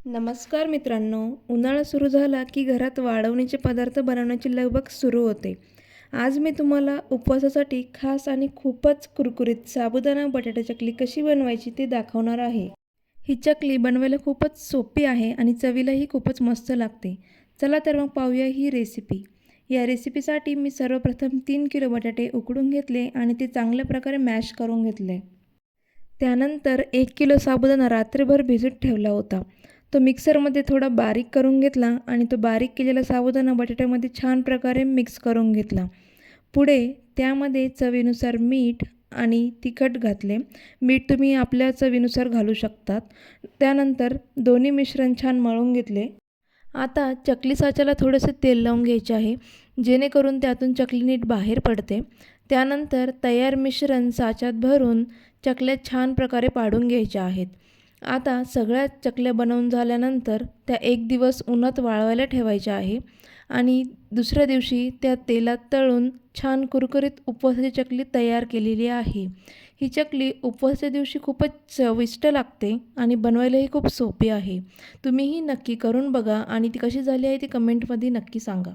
नमस्कार मित्रांनो. उन्हाळा सुरू झाला की घरात वाळवणीचे पदार्थ बनवण्याची लगबग सुरू होते. आज मी तुम्हाला उपवासासाठी खास आणि खूपच कुरकुरीत साबुदाणा बटाटा चकली कशी बनवायची ते दाखवणार आहे. ही चकली बनवायला खूपच सोपी आहे आणि चवीलाही खूपच मस्त लागते. चला तर मग पाहूया ही रेसिपी. या रेसिपीसाठी मी सर्वप्रथम 3 किलो बटाटे उकडून घेतले आणि ते चांगल्या प्रकारे मॅश करून घेतले. त्यानंतर 1 किलो साबुदाणा रात्रभर भिजत ठेवला होता. तो मिक्सरमध्ये थोडा बारीक करून घेतला आणि तो बारीक केलेला साबुदाणा बटाट्यामध्ये छान प्रकारे मिक्स करून घेतला. पुढे त्यामध्ये चवीनुसार मीठ आणि तिखट घातले. मीठ तुम्ही आपल्या चवीनुसार घालू शकतात. त्यानंतर दोन्ही मिश्रण छान मळून घेतले. आता चकली साच्याला थोडेसे तेल लावून घ्यायचे आहे, जेणेकरून त्यातून चकली नीट बाहेर पडते. त्यानंतर तयार मिश्रण साच्यात भरून चकल्या छान प्रकारे पाडून घ्यायच्या आहेत. आता सगळ्या चकल्या बनवून झाल्यानंतर त्या 1 दिवस उन्हात वाळवायला ठेवायच्या आहे आणि दुसऱ्या दिवशी त्या तेलात तळून छान कुरकुरीत उपवासाची चकली तयार केलेली आहे. ही चकली उपवासाच्या दिवशी खूपच चविष्ट लागते आणि बनवायलाही खूप सोपी आहे. तुम्हीही नक्की करून बघा आणि ती कशी झाली आहे ती कमेंटमध्ये नक्की सांगा.